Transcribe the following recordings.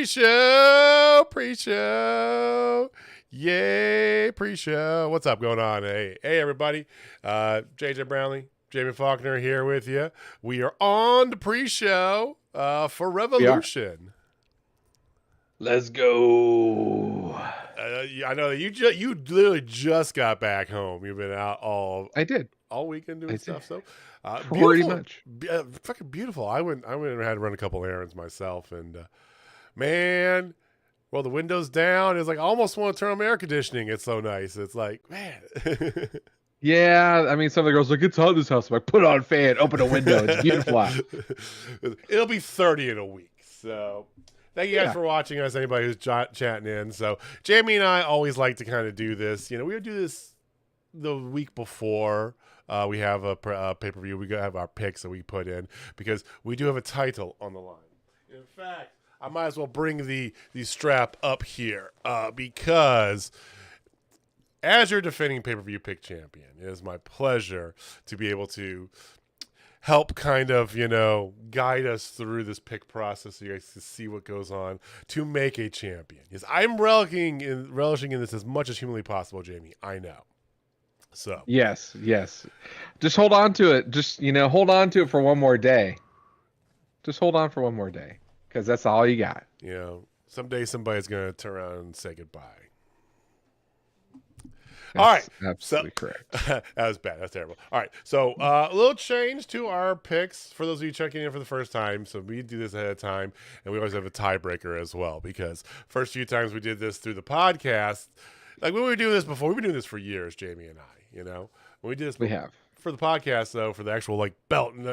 Pre-show. Yay, pre-show. What's up going on? Hey, everybody. JJ Brownlee, Jamie Faulkner here with you. We are on the pre-show for Revolution. Let's go. I know that you literally just got back home. You've been out all weekend doing stuff. So pretty much fucking beautiful. I went and had to run a couple errands myself, and man, well, the window's down. It's like I almost want to turn on my air conditioning. It's so nice. It's like, man. Yeah, I mean, some of the girls like, it's hot in this house. I'm like, put on a fan, open a window. It's beautiful out. It'll be 30 in a week. So thank you guys for watching us, anybody who's chatting in. So Jamie and I always like to kind of do this. You know, we would do this the week before we have a pay-per-view. We have our picks that we put in because we do have a title on the line. In fact, I might as well bring the strap up here because as your defending pay-per-view pick champion, it is my pleasure to be able to help kind of, guide us through this pick process so you guys can see what goes on to make a champion. Yes, I'm relishing in this as much as humanly possible, Jamie. I know. So yes. Just hold on to it. Just, hold on to it for one more day. Just hold on for one more day because that's all you got. Someday somebody's going to turn around and say goodbye. That's all right. Absolutely correct. That was bad. That's terrible. All right. So a little change to our picks for those of you checking in for the first time. So we do this ahead of time, and we always have a tiebreaker as well because first few times we did this through the podcast, like when we were doing this before, we've been doing this for years, Jamie and I. When we did this, we have. For the podcast though, for the actual belt and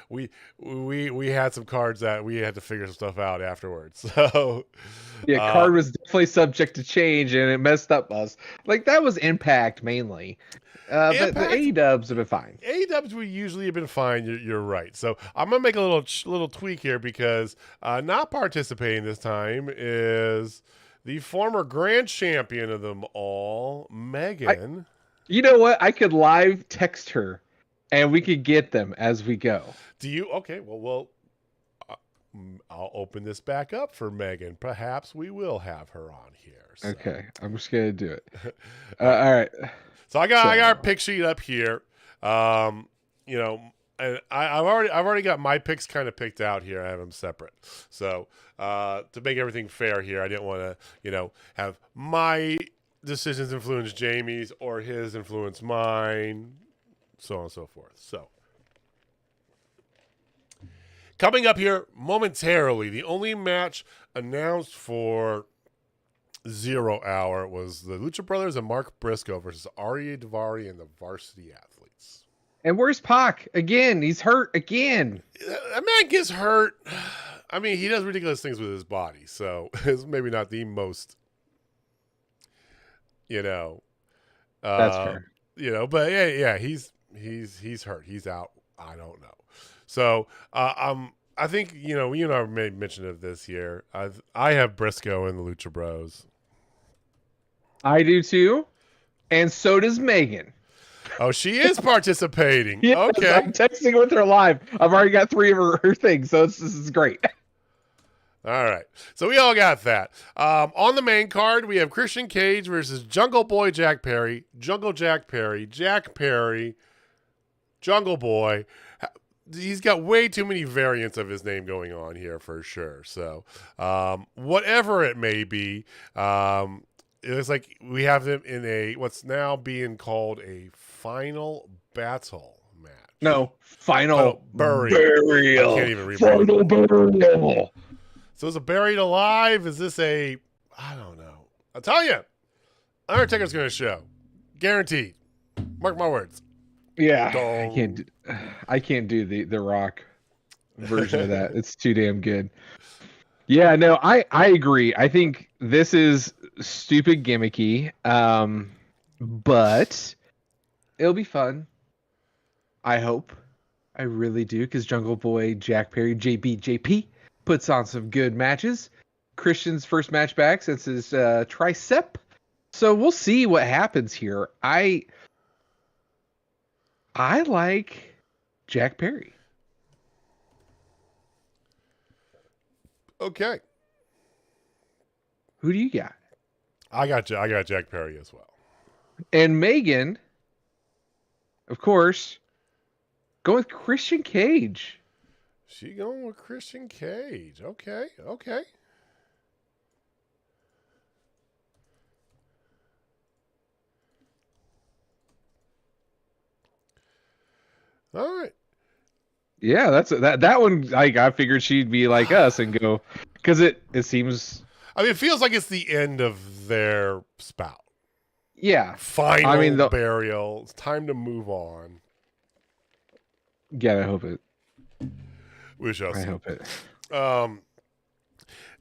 we had some cards that we had to figure some stuff out afterwards. So yeah, card was definitely subject to change and it messed up us. Like that was Impact mainly. But the AEWs have been fine. AEWs we usually have been fine. You're right. So I'm gonna make a little tweak here because not participating this time is the former grand champion of them all, Megan. You know what? I could live text her, and we could get them as we go. Do you? Okay. Well, I'll open this back up for Megan. Perhaps we will have her on here. So. Okay, I'm just gonna do it. All right. So I got our pick sheet up here. And I've already got my picks kind of picked out here. I have them separate. So to make everything fair here, I didn't want to have my decisions influence Jamie's or his influence mine, so on and so forth. So coming up here momentarily, the only match announced for 0 Hour was the Lucha Brothers and Mark Briscoe versus Arya Daivari and the Varsity Athletes. And where's Pac? Again, he's hurt again. That man gets hurt. I mean, he does ridiculous things with his body, so it's maybe not the most that's fair. But yeah, he's hurt. He's out. I don't know. So, I think, you and I made mention of this here. I have Briscoe in the Lucha Bros. I do too. And so does Megan. Oh, she is participating. Yes, okay. I'm texting with her live. I've already got 3 of her things, so this is great. All right. So we all got that. On the main card, we have Christian Cage versus Jungle Boy Jack Perry, Jungle Jack Perry, Jack Perry, Jungle Boy. He's got way too many variants of his name going on here for sure. So whatever it may be, it looks like we have them in what's now being called a final battle match. No, final burial. I can't even read. Final burial. So is it buried alive? Is this I don't know. I'll tell you, Undertaker's going to show. Guaranteed. Mark my words. Yeah. I can't do the Rock version of that. It's too damn good. Yeah, no, I agree. I think this is stupid gimmicky, but it'll be fun. I hope. I really do, because Jungle Boy, Jack Perry, JP puts on some good matches. Christian's first match back since his tricep. So we'll see what happens here. I like Jack Perry. Okay. Who do you got? I got Jack Perry as well. And Megan, of course, go with Christian Cage. She going with Christian Cage. Okay. Okay. All right. Yeah, that one. Like, I figured she'd be like us and go, because it seems. I mean, it feels like it's the end of their spout. Yeah. Final burial. It's time to move on. Yeah, I hope it. We shall see. I hope it.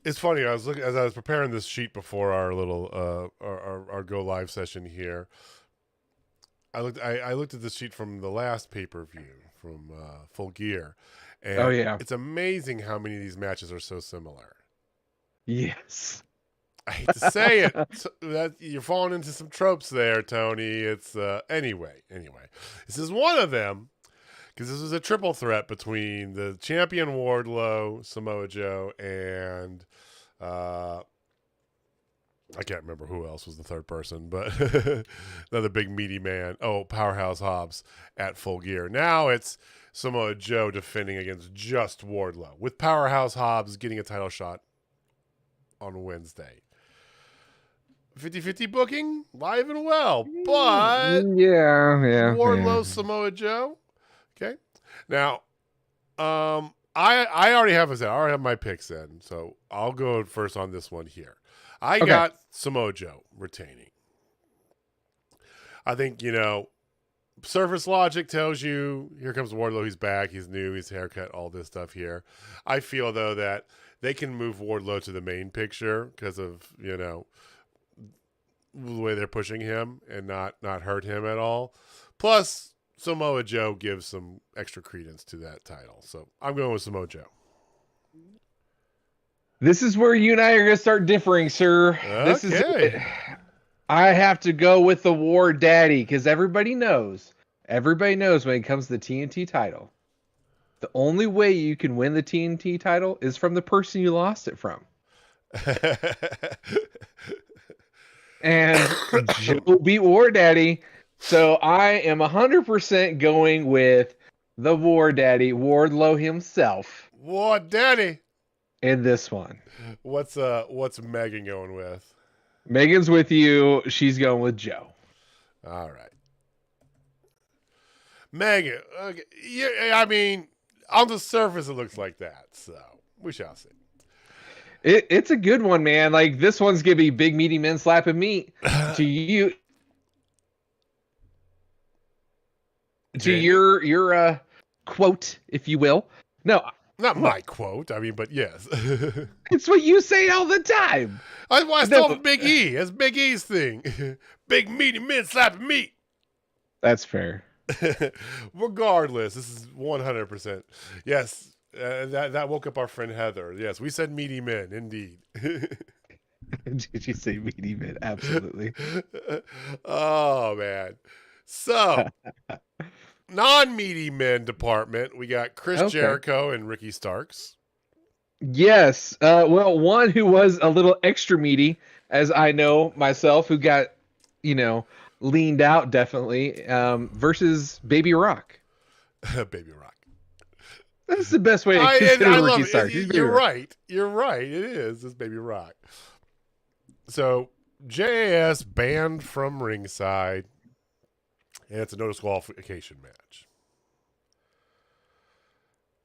It's funny. I was looking as I was preparing this sheet before our little our go live session here. I looked at the sheet from the last pay-per-view from Full Gear, and it's amazing how many of these matches are so similar. Yes. I hate to say it, that you're falling into some tropes there, Tony. It's anyway. This is one of them because this was a triple threat between the champion Wardlow, Samoa Joe, and I can't remember who else was the third person, but another big meaty man. Oh, Powerhouse Hobbs at Full Gear. Now it's Samoa Joe defending against just Wardlow, with Powerhouse Hobbs getting a title shot on Wednesday. 50-50 booking, live and well, but yeah. Wardlow, Samoa Joe. Okay, now I already have my picks in, so I'll go first on this one here. I got Samoa Joe retaining. I think, surface logic tells you, here comes Wardlow, he's back, he's new, he's haircut, all this stuff here. I feel, though, that they can move Wardlow to the main picture because of, the way they're pushing him and not hurt him at all. Plus, Samoa Joe gives some extra credence to that title. So I'm going with Samoa Joe. This is where you and I are going to start differing, sir. Okay. I have to go with the War Daddy because everybody knows when it comes to the TNT title, the only way you can win the TNT title is from the person you lost it from. And Joe beat War Daddy. So I am 100% going with the War Daddy, Wardlow himself. War Daddy. In this one. What's Megan going with? Megan's with you. She's going with Joe. All right. Megan, okay. Yeah, I mean, on the surface it looks like that, so we shall see. It's a good one, man. Like, this one's gonna be big meaty men slapping meat to you. To your quote, if you will. No. Not my quote. I mean, but yes. It's what you say all the time. I stole from Big E. That's Big E's thing. Big meaty men slapping meat. That's fair. Regardless, this is 100%. Yes, that woke up our friend Heather. Yes, we said meaty men, indeed. Did you say meaty men? Absolutely. Oh, man. So... non-meaty men department, we got Chris Jericho and Ricky Starks. Yes. Well, one who was a little extra meaty, as I know myself, who got, leaned out definitely, versus Baby Rock. Baby Rock. That's the best way to consider Ricky Starks. You're right. You're right. It is. It's Baby Rock. So, JAS banned from ringside. And it's a no disqualification match.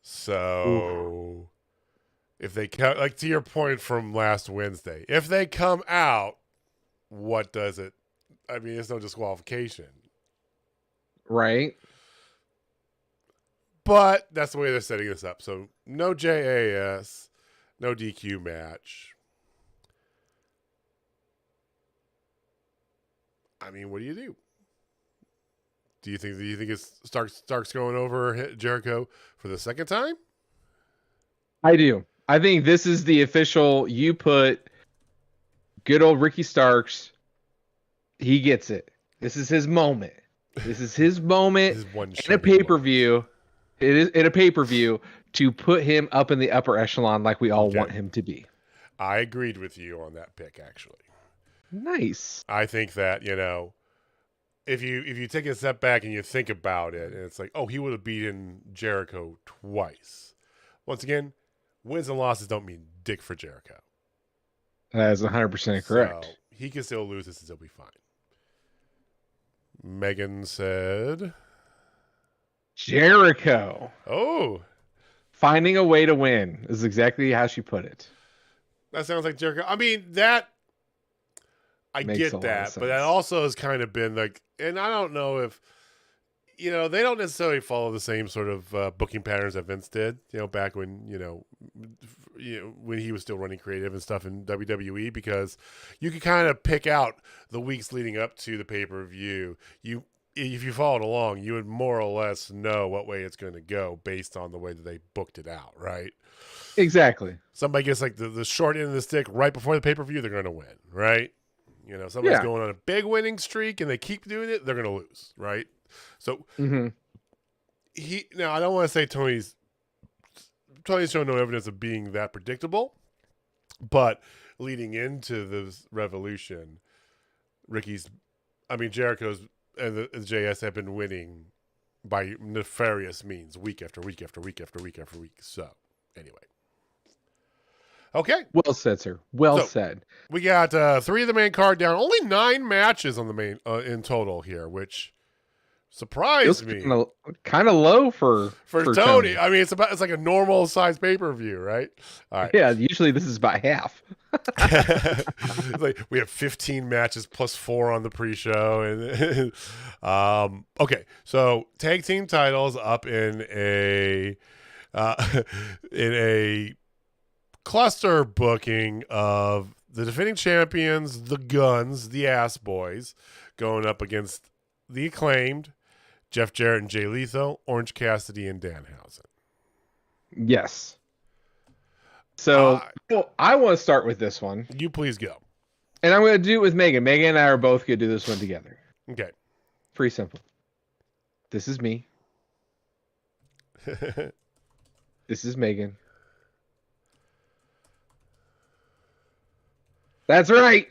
So, if they come, like to your point from last Wednesday, if they come out, what does it? I mean, it's no disqualification. Right. But that's the way they're setting this up. So, no JAS, no DQ match. I mean, what do you do? Do you think it's Starks going over Jericho for the second time? I do. I think this is the official. You put good old Ricky Starks. He gets it. This is his moment. This is his moment in a pay-per-view. It is in a pay-per-view to put him up in the upper echelon like we all want him to be. I agreed with you on that pick, actually. Nice. I think that, if you take a step back and you think about it, and it's like, oh, he would have beaten Jericho twice. Once again, wins and losses don't mean dick for Jericho. That is 100% correct. So he can still lose this and still be fine. Megan said Jericho. Oh. Finding a way to win is exactly how she put it. That sounds like Jericho. I mean, that I Makes get that, but that also has kind of been like, and I don't know if, they don't necessarily follow the same sort of booking patterns that Vince did, back when, when he was still running creative and stuff in WWE, because you could kind of pick out the weeks leading up to the pay-per-view. If you followed along, you would more or less know what way it's going to go based on the way that they booked it out, right? Exactly. Somebody gets like the short end of the stick right before the pay-per-view, they're going to win, right? Somebody's going on a big winning streak and they keep doing it, they're going to lose, right? So now I don't want to say Tony's shown no evidence of being that predictable, but leading into this Revolution, Jericho's and the JS have been winning by nefarious means week after week after week after week after week. So anyway. Okay. Well said, sir. Well said. We got 3 of the main card down. Only 9 matches on the main in total here, which surprised me. Kind of low for Tony. I mean, it's like a normal size pay-per-view, right? All right. Yeah, usually this is about half. It's like we have 15 matches plus 4 on the pre-show, and okay. So tag team titles up in a cluster booking of the defending champions, the Guns, the Ass Boys, going up against the Acclaimed, Jeff Jarrett and Jay Lethal, Orange Cassidy and Danhausen. Yes. So I want to start with this one. You please go. And I'm going to do it with Megan. Megan and I are both going to do this one together. Okay. Pretty simple. This is me. This is Megan. That's right.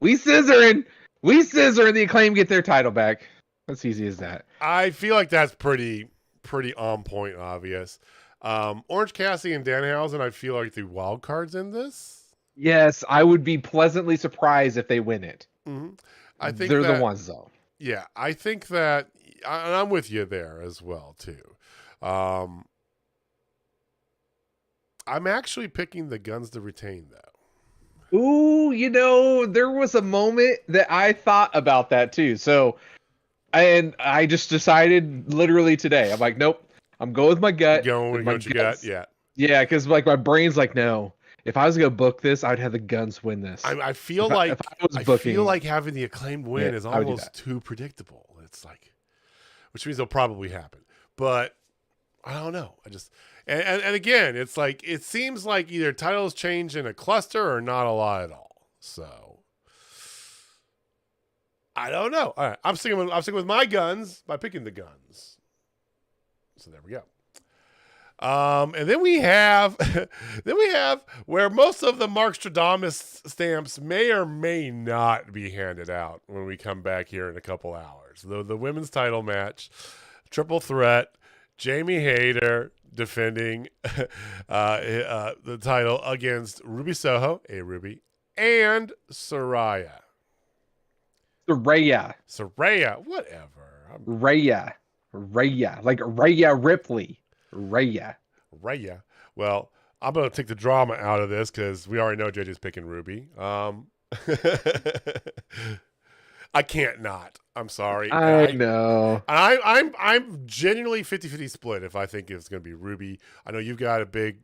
We scissoring. The Acclaim get their title back. That's easy as that. I feel like that's pretty on point, obvious. Orange Cassidy and Danhausen, I feel like the wild cards in this. Yes, I would be pleasantly surprised if they win it. Mm-hmm. I think they're the ones, though. Yeah, I think that, and I'm with you there as well too. I'm actually picking the Guns to retain, though. Ooh, there was a moment that I thought about that too. So, and I just decided literally today. I'm like, nope. I'm going with my gut. Going with what you got, yeah. Yeah, because like my brain's like, no. If I was gonna book this, I'd have the Guns win this. I feel like having the Acclaimed win is almost too predictable. It's like, which means it'll probably happen. But I don't know. And again, it's like it seems like either titles change in a cluster or not a lot at all. So I don't know. All right, I'm sticking with my Guns by picking the Guns. So there we go. And then we have where most of the Mark Stradamus stamps may or may not be handed out when we come back here in a couple hours. The women's title match, triple threat, Jamie Hayter defending the title against Ruby Soho, Ruby, and Saraya. Saraya, whatever. Raya, like Rhea Ripley. Raya. Well, I'm going to take the drama out of this because we already know JJ's picking Ruby. I can't not. I'm sorry. I know. I'm genuinely 50-50 split if I think it's going to be Ruby. I know you've got a big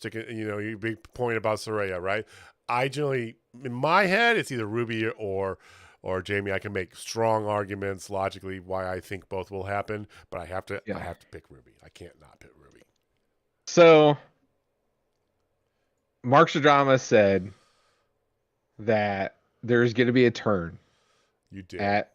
your big point about Saraya, right? I generally, in my head, it's either Ruby or Jamie. I can make strong arguments logically why I think both will happen, but I have to pick Ruby. I can't not pick Ruby. So Mark Stradamus said that there's going to be a turn. You did. At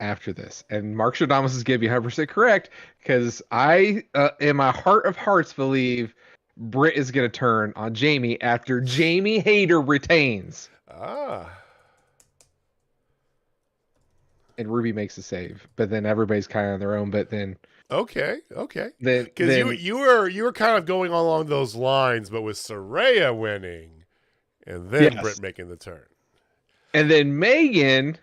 after this. And Mark Stradamus is going to be 100% correct because I, in my heart of hearts, believe Britt is going to turn on Jamie after Jamie Hayter retains. And Ruby makes a save, but then everybody's kind of on their own. But then okay, then because you were kind of going along those lines, but with Saraya winning, and then Britt making the turn, and then Megan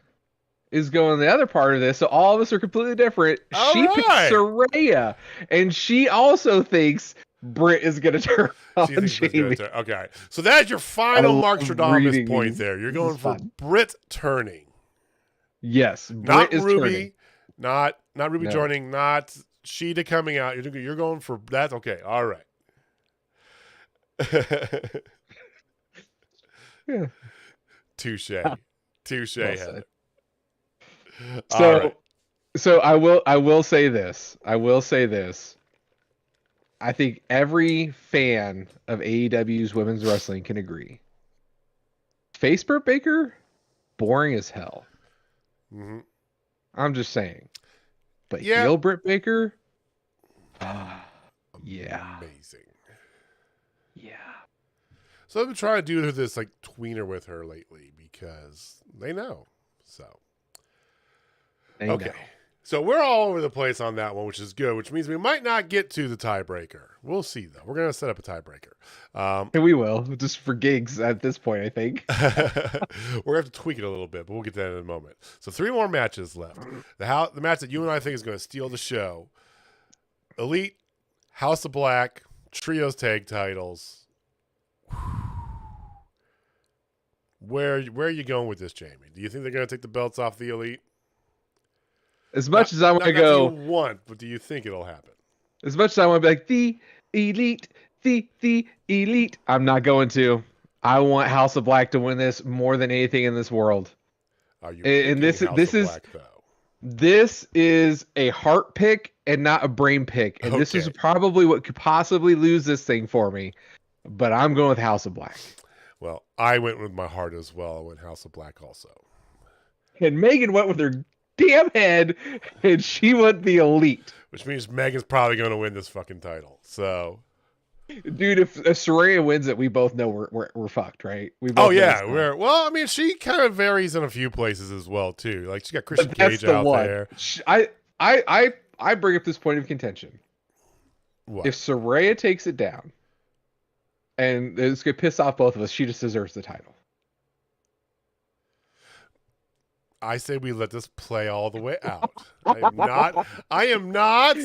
is going the other part of this. So all of us are completely different. She picks Saraya, and she also thinks Britt is going to turn on Jamie. Okay, so that's your final Mark Stradamus point there. You're going for Britt turning. Yes, not Ruby, turning. not Ruby joining, not Sheeta coming out. You're going for that. Okay, all right. Yeah. Touche, Heather. So I will say this. I think every fan of AEW's women's wrestling can agree. Face Britt Baker, boring as hell. Mm-hmm. I'm just saying. But heel Britt Baker, amazing. Yeah. So I've been trying to do this like tweener with her lately because they know. So okay. So we're all over the place on that one, which is good, which means we might not get to the tiebreaker. We'll see, though. We're going to set up a tiebreaker. And we will, just for gigs at this point, I think. We're going to have to tweak it a little bit, but we'll get to that in a moment. So 3 more matches left. The match that you and I think is going to steal the show. Elite, House of Black, Trios Tag Titles. Where are you going with this, Jamie? Do you think they're going to take the belts off the Elite? As much as I want to go, but do you think it'll happen? As much as I want to be like the elite, I'm not going to. I want House of Black to win this more than anything in this world. Are you? And this is Black, though? This is a heart pick and not a brain pick, and this is probably what could possibly lose this thing for me. But I'm going with House of Black. Well, I went with my heart as well. I went House of Black also. And Megan went with her damn head, and she went the Elite. Which means Megan's probably going to win this fucking title. So, dude, if Saraya wins it, we both know we're fucked, right? We both I mean, she kind of varies in a few places as well too. Like she got Christian Cage out there. I bring up this point of contention. What? If Saraya takes it down, and it's gonna piss off both of us, she just deserves the title. I say we let this play all the way out. I am not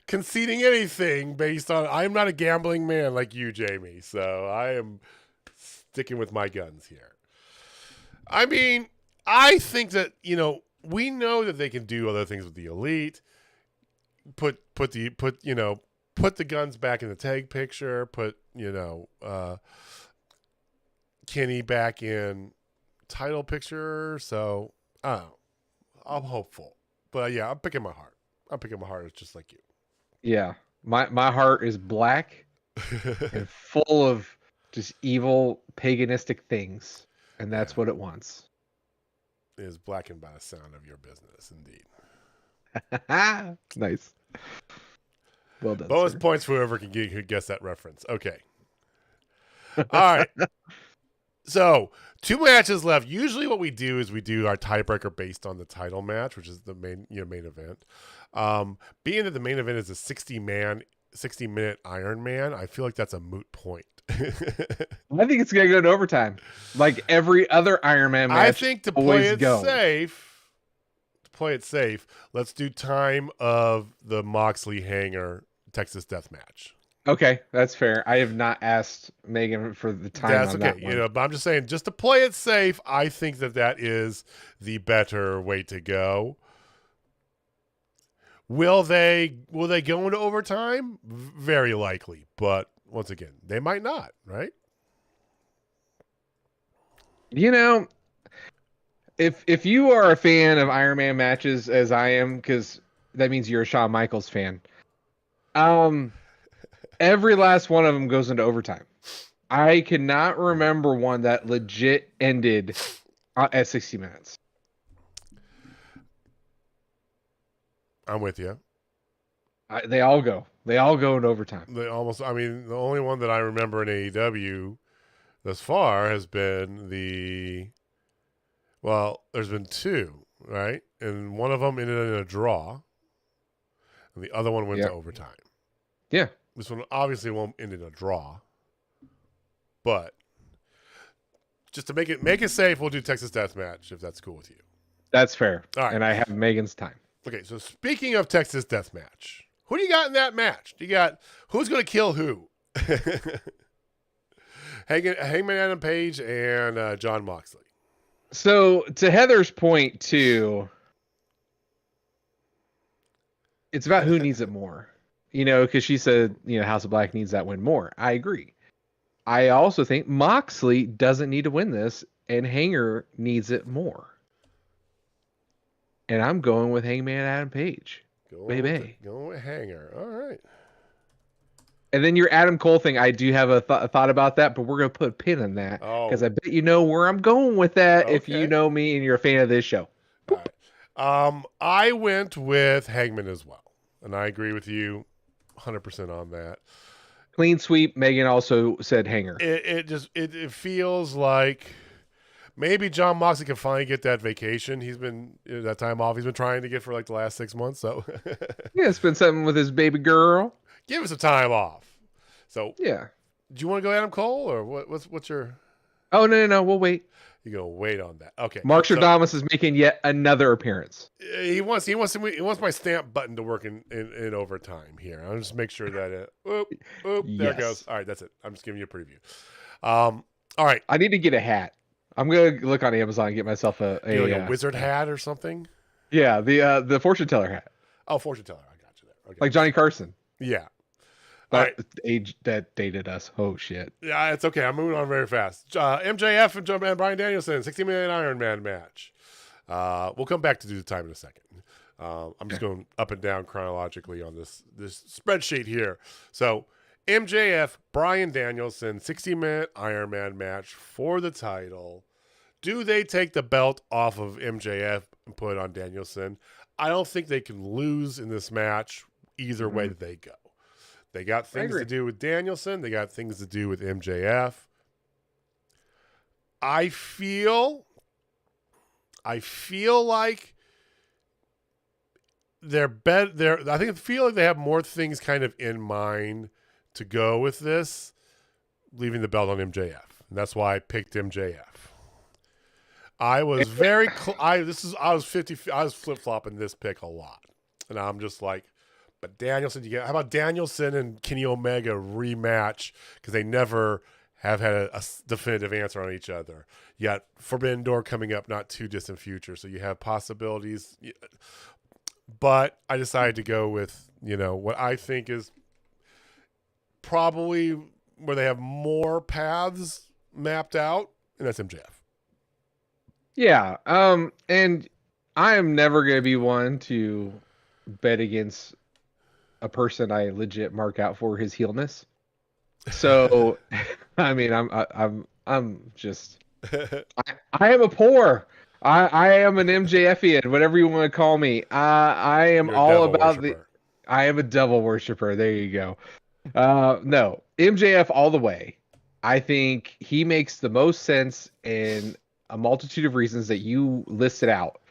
conceding anything based on. I am not a gambling man like you, Jamie. So I am sticking with my guns here. I mean, I think that we know that they can do other things with the Elite. Put the guns back in the tag picture. Put Kenny back in title picture. So. I'm hopeful, but I'm picking my heart. It's just like you. Yeah, my heart is black and full of just evil paganistic things, and that's what it wants. It is blackened by the sound of your business, indeed. Nice. Well done. Bonus points for whoever can guess that reference. Okay. All right. So 2 matches left. Usually what we do is we do our tiebreaker based on the title match, which is the main event. Being that the main event is a 60-minute Iron Man, I feel like that's a moot point. I think it's going to go to overtime. Like every other Iron Man match. I think to play it safe, let's do time of the Moxley Hanger Texas Death Match. Okay, that's fair. I have not asked Megan for the time. That's okay. That one. But I'm just saying, just to play it safe, I think that is the better way to go. Will they go into overtime? Very likely, but once again, they might not. Right? If you are a fan of Iron Man matches, as I am, because that means you're a Shawn Michaels fan. Every last one of them goes into overtime. I cannot remember one that legit ended at 60 minutes. I'm with you. They all go. They all go in overtime. The only one that I remember in AEW thus far has been there's been two, right? And one of them ended in a draw, and the other one went to overtime. Yeah. This one obviously won't end in a draw, but just to make it safe, we'll do Texas Deathmatch if that's cool with you. That's fair. All right. And I have Megan's time. Okay, so speaking of Texas Deathmatch, who do you got in that match? Do you got who's going to kill who? Hangman Adam Page and John Moxley. So to Heather's point too, it's about who needs it more. Because she said, House of Black needs that win more. I agree. I also think Moxley doesn't need to win this, and Hanger needs it more. And I'm going with Hangman Adam Page. Going with Hanger. All right. And then your Adam Cole thing, I do have a thought about that, but we're going to put a pin in that. Because I bet you know where I'm going with that if you know me and you're a fan of this show. All right. I went with Hangman as well. And I agree with you 100% on that. Clean sweep. Megan also said Hanger. It feels like maybe John Moxley can finally get that vacation. He's been that time off. He's been trying to get for like the last 6 months. So yeah, spend something with his baby girl. Give us some time off. So yeah, do you want to go Adam Cole or what's your? Oh no, we'll wait. You're gonna wait on that. Okay. Mark Stradamus is making yet another appearance. He wants my stamp button to work in overtime here. I'll just make sure that there it goes. All right, that's it. I'm just giving you a preview. All right. I need to get a hat. I'm gonna look on Amazon and get myself a wizard hat or something. Yeah, the fortune teller hat. Oh, fortune teller. I got you there. Okay. Like Johnny Carson. Yeah. But age that dated us. Oh shit. Yeah, it's okay. I'm moving on very fast. MJF and Bryan Danielson, 60-minute Iron Man match. We'll come back to do the time in a second. I'm just going up and down chronologically on this spreadsheet here. So MJF, Bryan Danielson, 60-minute Iron Man match for the title. Do they take the belt off of MJF and put it on Danielson? I don't think they can lose in this match either way that they go. They got things to do with Danielson. They got things to do with MJF. I feel like I feel like they have more things kind of in mind to go with this, leaving the belt on MJF. And that's why I picked MJF. I was very I was flip-flopping this pick a lot. And I'm just like, but Danielson, how about Danielson and Kenny Omega rematch? Because they never have had a definitive answer on each other. You got Forbidden Door coming up not too distant future, so you have possibilities. But I decided to go with, what I think is probably where they have more paths mapped out, and that's MJF. Yeah, and I am never going to be one to bet against a person I legit mark out for his heelness. So, I mean, I'm just, I am a poor. I am an MJFian, whatever you want to call me. I am all about I am a devil worshiper. There you go. No, MJF all the way. I think he makes the most sense in a multitude of reasons that you listed out.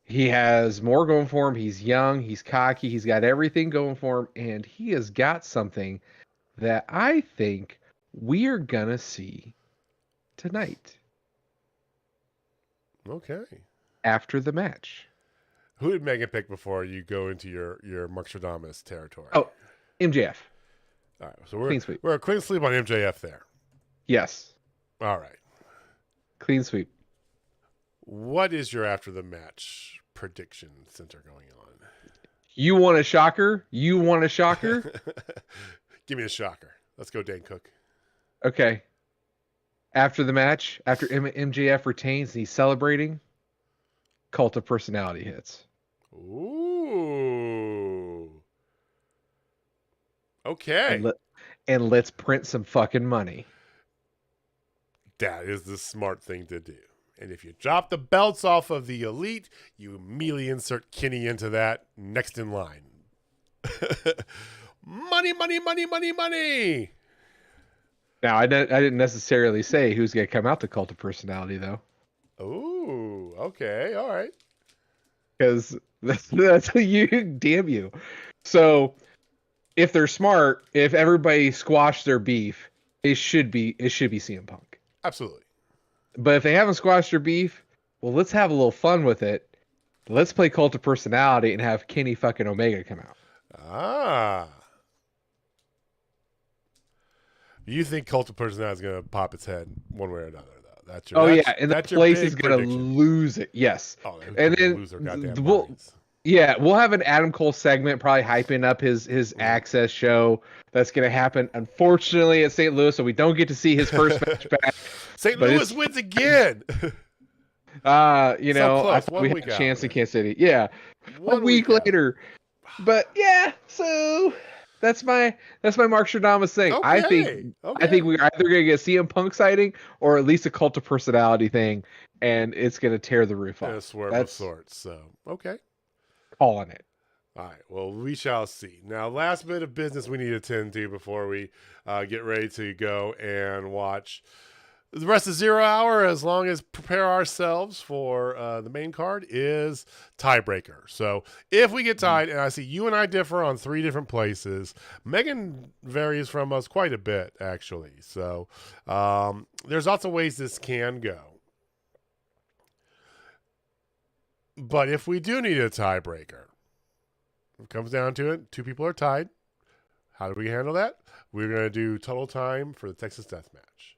He has more going for him. He's young. He's cocky. He's got everything going for him. And he has got something that I think we are going to see tonight. Okay. After the match. Who did Megan pick before you go into your Mark Stradamus territory? Oh, MJF. All right. So we're a clean sweep on MJF there. Yes. All right. Clean sweep. What is your after the match prediction center going on? You want a shocker? You want a shocker? Give me a shocker. Let's go, Dane Cook. Okay. After the match, after MJF retains and he's celebrating, Cult of Personality hits. Ooh. Okay. And let's print some fucking money. That is the smart thing to do. And if you drop the belts off of the Elite, you immediately insert Kenny into that next in line. Money, money, money, money, money. Now, I didn't necessarily say who's going to come out to Cult of Personality, though. Ooh, okay, all right. Because that's you, damn you. So, if they're smart, if everybody squashed their beef, it should be CM Punk. Absolutely. But if they haven't squashed their beef, well, let's have a little fun with it. Let's play Cult of Personality and have Kenny fucking Omega come out. Ah. You think Cult of Personality is going to pop its head one way or another, though? And the place is going to lose it. Yes. Oh, and then lose their goddamn minds. We'll have an Adam Cole segment, probably hyping up his Access show that's going to happen. Unfortunately, at St. Louis, so we don't get to see his first match back. St. Louis wins again. So I thought we had a chance in Kansas City. Yeah, a week later. But yeah, so that's my Mark Stradamus thing. Okay. I think we're either gonna get a CM Punk sighting or at least a Cult of Personality thing, and it's gonna tear the roof off. A swerve of sorts. So okay. Calling it. All right. Well, we shall see. Now, last bit of business we need to attend to before we get ready to go and watch the rest of 0 Hour, as long as prepare ourselves for the main card, is tiebreaker. So if we get tied, and I see you and I differ on 3 different places, Megan varies from us quite a bit, actually. So there's lots of ways this can go. But if we do need a tiebreaker, it comes down to it, 2 people are tied. How do we handle that? We're going to do total time for the Texas Death Match.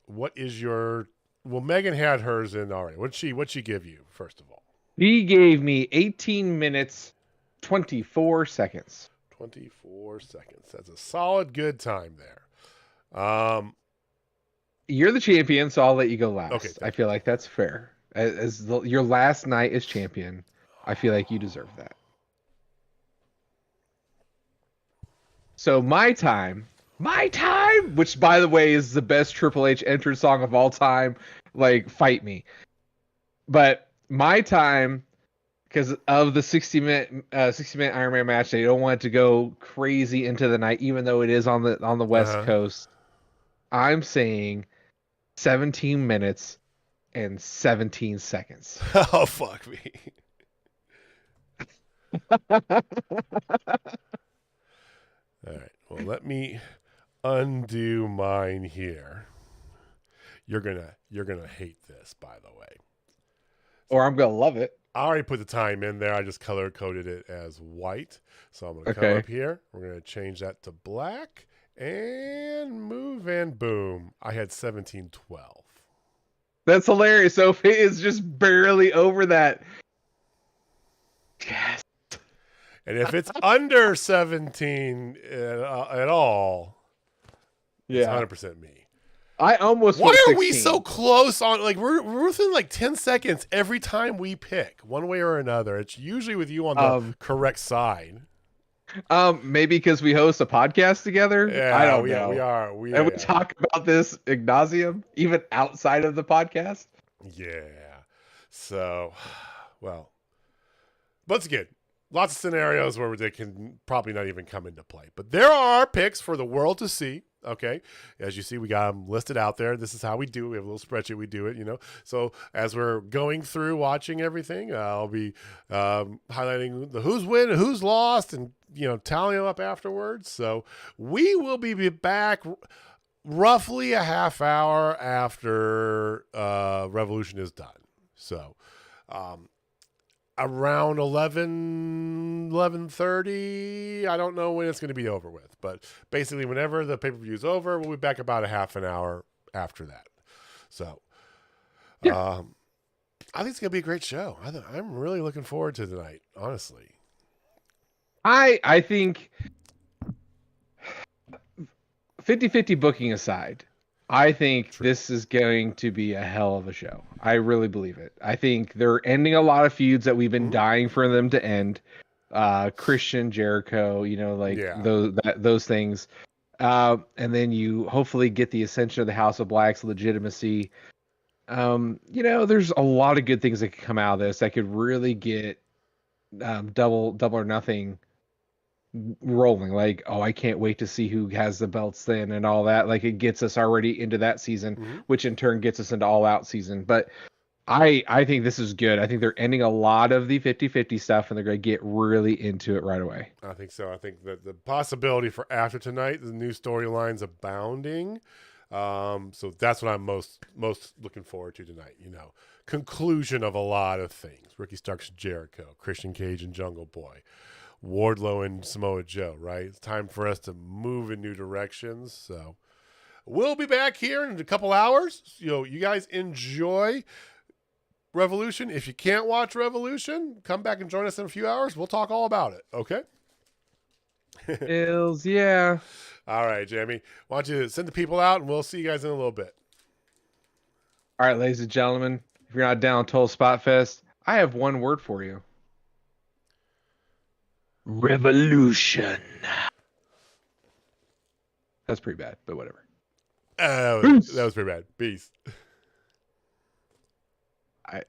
What is your... Well, Megan had hers in already. What'd she give you, first of all? He gave me 18 minutes, 24 seconds. 24 seconds. That's a solid good time there. You're the champion, so I'll let you go last. Okay, I feel like that's fair. Your last night as champion, I feel like you deserve that. So my time, which by the way is the best Triple H entrance song of all time, like fight me. But my time, because of the 60-minute Iron Man match, they don't want it to go crazy into the night, even though it is on the West Coast. I'm saying 17 minutes and 17 seconds. Oh, fuck me. All right. Well, let me undo mine here. You're gonna hate this, by the way. Or I'm gonna love it. I already put the time in there. I just color coded it as white. So I'm gonna come up here. We're gonna change that to black and move, and boom. I had 17:12. That's hilarious. So if it is just barely over that. Yes. And if it's under 17 at all, it's 100% me. I almost. Why are we so close on? Like we're within like 10 seconds every time we pick one way or another. It's usually with you on the correct side. Maybe because we host a podcast together. Yeah, I don't know. We are. We talk about this ad nauseum, even outside of the podcast. Yeah. So, well, once again, lots of scenarios where they can probably not even come into play. But there are picks for the world to see. Okay. As you see, we got them listed out there. This is how we do it. We have a little spreadsheet. We do it, So as we're going through watching everything, I'll be highlighting the who's win and who's lost and, tallying them up afterwards. So we will be back roughly a half hour after Revolution is done. So, around 11:30. I don't know when it's going to be over with, but basically whenever the pay-per-view is over, we'll be back about a half an hour after that. So, I think it's going to be a great show. I'm really looking forward to tonight, honestly. I think 50-50 booking aside, I think this is going to be a hell of a show. I really believe it. I think they're ending a lot of feuds that we've been dying for them to end. Christian, Jericho, those things. And then you hopefully get the ascension of the House of Black's legitimacy. There's a lot of good things that could come out of this that could really get double or nothing rolling. Like, oh, I can't wait to see who has the belts then and all that. Like, it gets us already into that season, which in turn gets us into All Out season. But I think this is good. I think they're ending a lot of the 50-50 stuff, and they're going to get really into it right away. I think so. I think that the possibility for after tonight, the new storylines abounding. So that's what I'm most looking forward to tonight. Conclusion of a lot of things. Ricky Starks, Jericho, Christian Cage, and Jungle Boy, Wardlow and Samoa Joe. Right. It's time for us to move in new directions. So we'll be back here in a couple hours. You guys enjoy Revolution. If you can't watch Revolution, come back and join us in a few hours. We'll talk all about it. Okay. Ills, yeah. All right, Jamie. Why don't you send the people out, and we'll see you guys in a little bit. All right, ladies and gentlemen, if you're not down Total Spotfest, I have one word for you. Revolution. That's pretty bad, but whatever. That was pretty bad. Peace. I